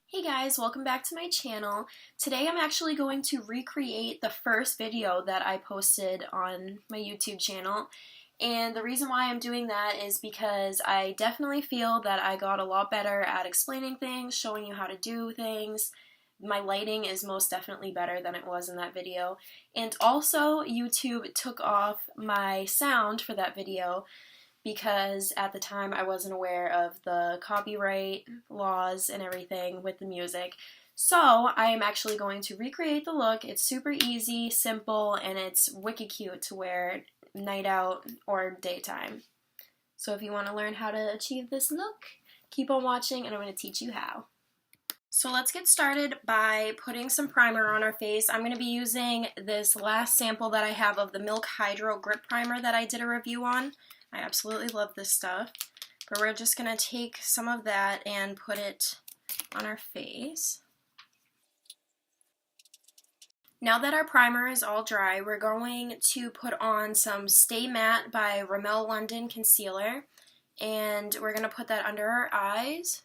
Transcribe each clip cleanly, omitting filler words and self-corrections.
Hey guys, welcome back to my channel. Today I'm actually going to recreate the first video that I posted on my YouTube channel. And the reason why I'm doing that is because I definitely feel that I got a lot better at explaining things, showing you how to do things. My lighting is most definitely better than it was in that video. And also, YouTube took off my sound for that video because at the time I wasn't aware of the copyright laws and everything with the music. So I am actually going to recreate the look. It's super easy, simple, and it's wicked cute to wear night out or daytime. So if you want to learn how to achieve this look, keep on watching and I'm going to teach you how. So let's get started by putting some primer on our face. I'm going to be using this last sample that I have of the Milk Hydro Grip Primer that I did a review on. I absolutely love this stuff. But we're just going to take some of that and put it on our face. Now that our primer is all dry, we're going to put on some Stay Matte by Rimmel London Concealer. And we're going to put that under our eyes.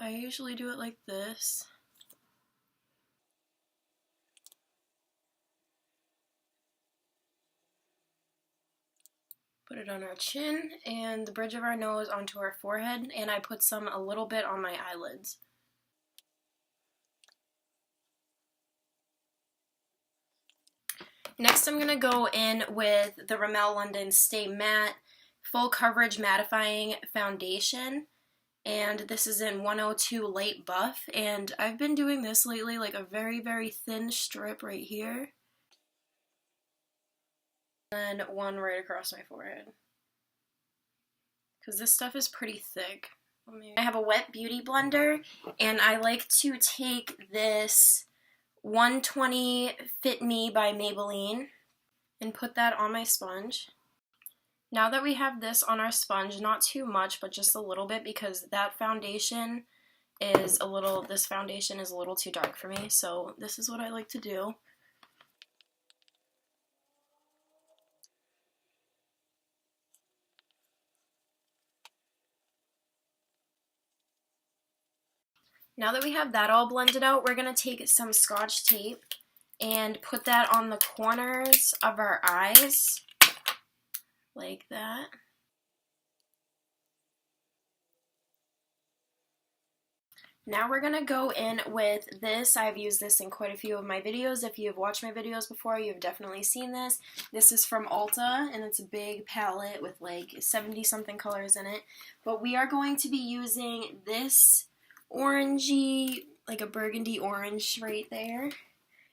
I usually do it like this. Put it on our chin and the bridge of our nose onto our forehead, and I put some a little bit on my eyelids. Next I'm going to go in with the Rimmel London Stay Matte Full Coverage Mattifying Foundation. And this is in 102 Light Buff, and I've been doing this lately, like a very, very thin strip right here. And one right across my forehead. Because this stuff is pretty thick. I have a wet beauty blender, and I like to take this 120 Fit Me by Maybelline and put that on my sponge. Now that we have this on our sponge, not too much, but just a little bit, because that foundation is this foundation is a little too dark for me, so this is what I like to do. Now that we have that all blended out, we're going to take some Scotch tape and put that on the corners of our eyes. Like that. Now we're going to go in with this. I've used this in quite a few of my videos. If you've watched my videos before, you've definitely seen this. This is from Ulta, and it's a big palette with like 70 something colors in it. But we are going to be using this orangey, like a burgundy orange right there.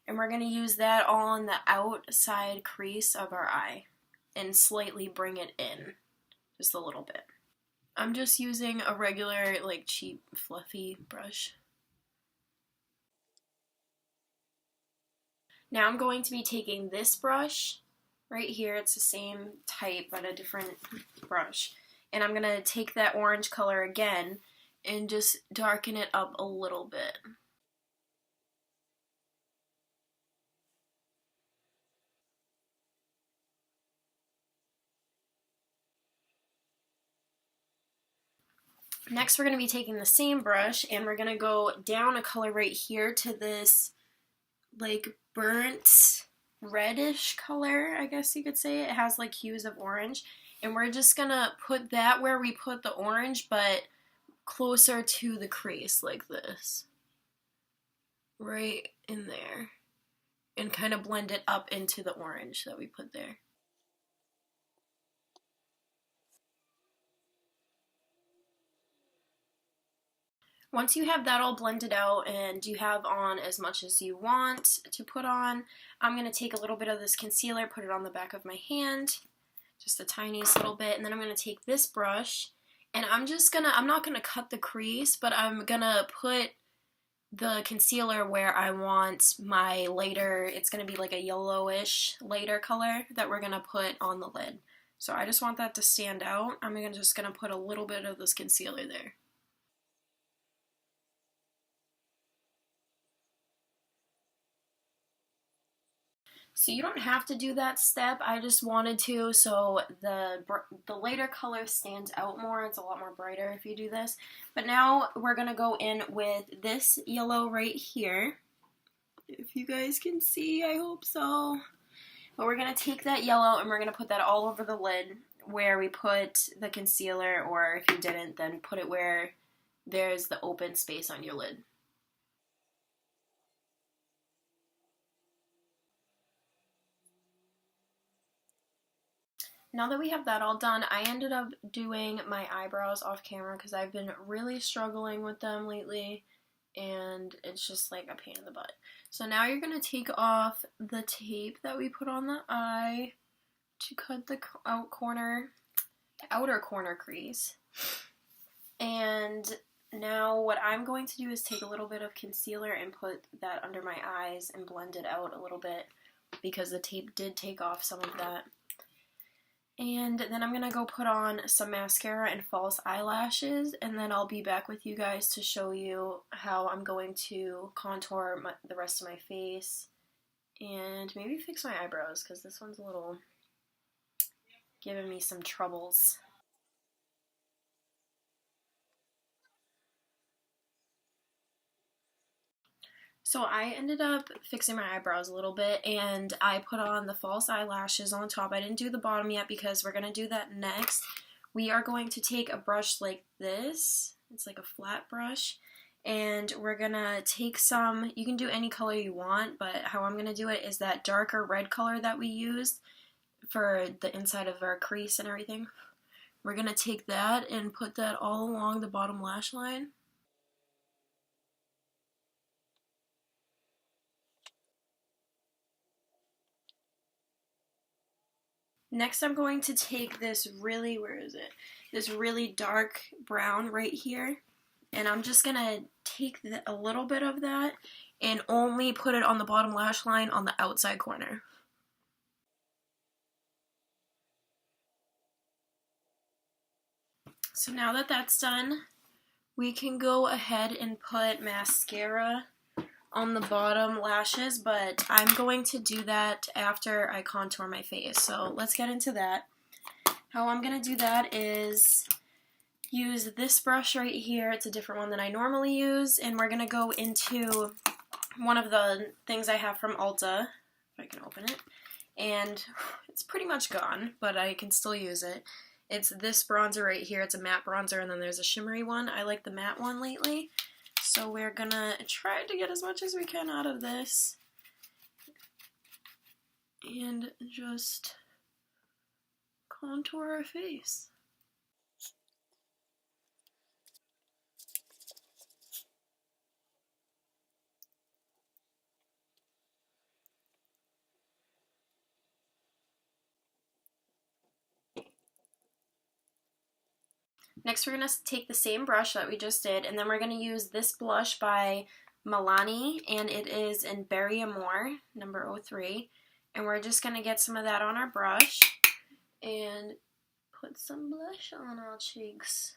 And we're going to use that on the outside crease of our eye. And slightly bring it in, just a little bit. I'm just using a regular, like, cheap, fluffy brush. Now I'm going to be taking this brush right here. It's the same type, but a different brush. And I'm going to take that orange color again and just darken it up a little bit. Next, we're going to be taking the same brush, and we're going to go down a color right here to this, like, burnt reddish color, I guess you could say. It has, like, hues of orange. And we're just going to put that where we put the orange, but closer to the crease, like this. Right in there. And kind of blend it up into the orange that we put there. Once you have that all blended out and you have on as much as you want to put on, I'm going to take a little bit of this concealer, put it on the back of my hand, just the tiniest little bit, and then I'm going to take this brush, and I'm not going to cut the crease, but I'm going to put the concealer where I want my lighter, it's going to be like a yellowish lighter color that we're going to put on the lid. So I just want that to stand out. I'm just going to put a little bit of this concealer there. So you don't have to do that step, I just wanted to, so the lighter color stands out more. It's a lot more brighter if you do this. But now we're going to go in with this yellow right here. If you guys can see, I hope so. But we're going to take that yellow and we're going to put that all over the lid where we put the concealer, or if you didn't, then put it where there's the open space on your lid. Now that we have that all done, I ended up doing my eyebrows off camera because I've been really struggling with them lately, and it's just like a pain in the butt. So now you're going to take off the tape that we put on the eye to cut the outer corner crease. And now what I'm going to do is take a little bit of concealer and put that under my eyes and blend it out a little bit because the tape did take off some of that. And then I'm going to go put on some mascara and false eyelashes, and then I'll be back with you guys to show you how I'm going to contour the rest of my face and maybe fix my eyebrows because this one's a little giving me some troubles. So I ended up fixing my eyebrows a little bit, and I put on the false eyelashes on top. I didn't do the bottom yet because we're going to do that next. We are going to take a brush like this. It's like a flat brush. And we're going to take some, you can do any color you want, but how I'm going to do it is that darker red color that we used for the inside of our crease and everything. We're going to take that and put that all along the bottom lash line. Next, I'm going to take this really, this really dark brown right here, and I'm just going to take a little bit of that and only put it on the bottom lash line on the outside corner. So now that that's done, we can go ahead and put mascara on the bottom lashes, but I'm going to do that after I contour my face. So let's get into that. How I'm going to do that is use this brush right here. It's a different one than I normally use, and we're going to go into one of the things I have from Ulta, if I can open it, and it's pretty much gone, but I can still use it. It's this bronzer right here. It's a matte bronzer, and then there's a shimmery one. I like the matte one lately. So we're gonna try to get as much as we can out of this and just contour our face. Next, we're going to take the same brush that we just did, and then we're going to use this blush by Milani, and it is in Berry Amore, number 03. And we're just going to get some of that on our brush and put some blush on our cheeks.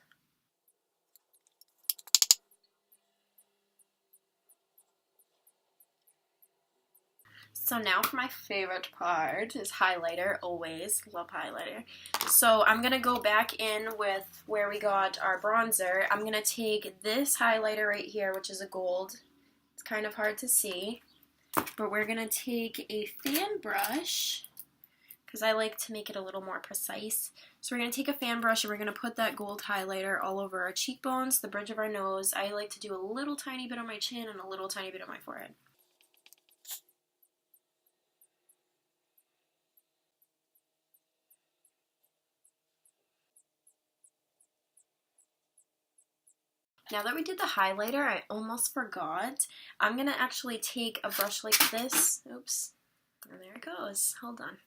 So now for my favorite part is highlighter. Always love highlighter. So I'm going to go back in with where we got our bronzer. I'm going to take this highlighter right here, which is a gold. It's kind of hard to see. But we're going to take a fan brush because I like to make it a little more precise. So we're going to take a fan brush and we're going to put that gold highlighter all over our cheekbones, the bridge of our nose. I like to do a little tiny bit on my chin and a little tiny bit on my forehead. Now that we did the highlighter, I almost forgot. I'm going to actually take a brush like this. Oops. And there it goes. Hold on.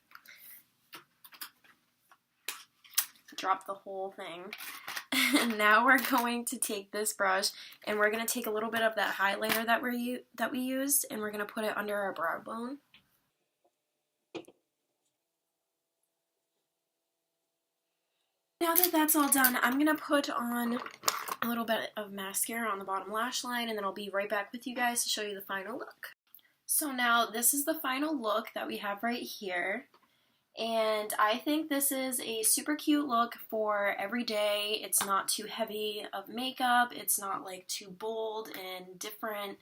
Drop the whole thing. And now we're going to take this brush and we're going to take a little bit of that highlighter that we used and we're going to put it under our brow bone. Now that that's all done, I'm going to put on a little bit of mascara on the bottom lash line, and then I'll be right back with you guys to show you the final look. So now this is the final look that we have right here. And I think this is a super cute look for every day. It's not too heavy of makeup. It's not like too bold and different.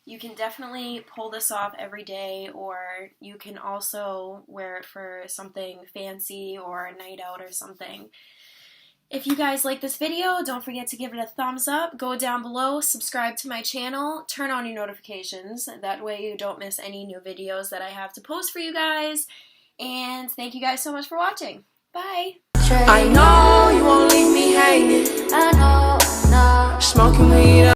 You can definitely pull this off every day, or you can also wear it for something fancy or a night out or something. If you guys like this video, don't forget to give it a thumbs up. Go down below, subscribe to my channel, turn on your notifications. That way you don't miss any new videos that I have to post for you guys. And thank you guys so much for watching. Bye! I know you won't leave me hanging. I know, Smoking weed.